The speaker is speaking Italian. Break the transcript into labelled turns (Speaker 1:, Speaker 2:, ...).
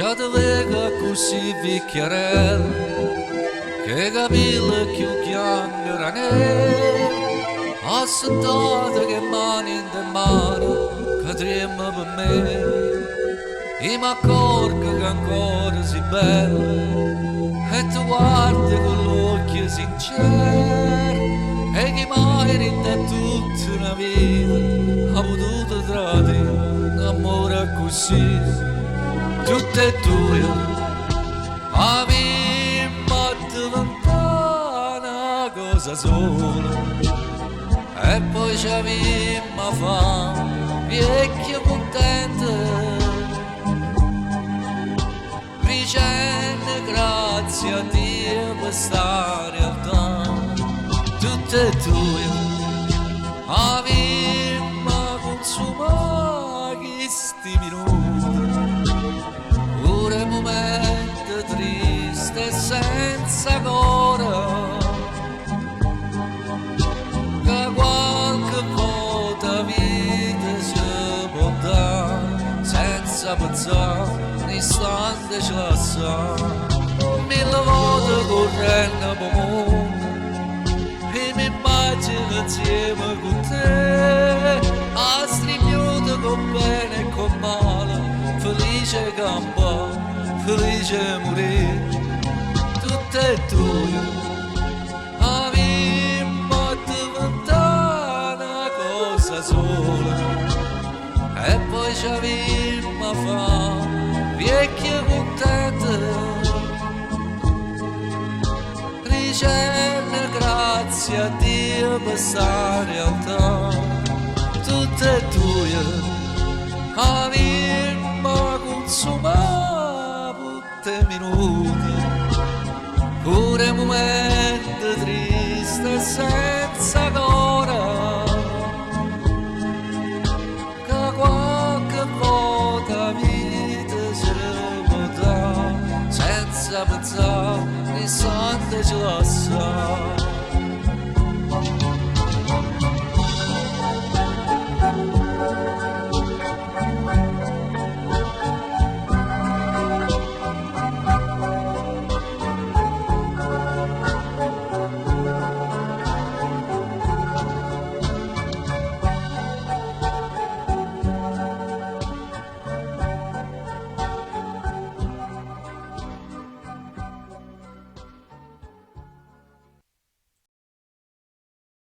Speaker 1: già te lega così vecchiarella, che capilla più chiangere nera, assettate che mani in te mano, che trema per me, e mi accorgo che ancora si bella, e tu guardi con l'occhio sincero, e che mai in te tutta una vita ha potuto tradire un amore così, tutte e due avevamo diventato una cosa sola, e poi ci avevamo fame vecchio contente, dicendo grazie a Dio per sta realtà, tutte e due avevamo consumato questi minuti, pure momenti tristi e senza cuore, che qualche volta vita si può dare senza pensare un istante ci lascia, mille volte correndo per mondo e mi immagino insieme con te, a strignute con bene e con male, felice campare, felice morire, tutte e due avevamo diventato una cosa sola, e poi ci avevamo fame vecchie contente, dicendo grazie a Dio per sta realtà, tutte e due avevamo consumato tutti minuti, pure momenti tristi e senza cuore, che qualche volta vita si può dare senza pensare un istante ci lascia.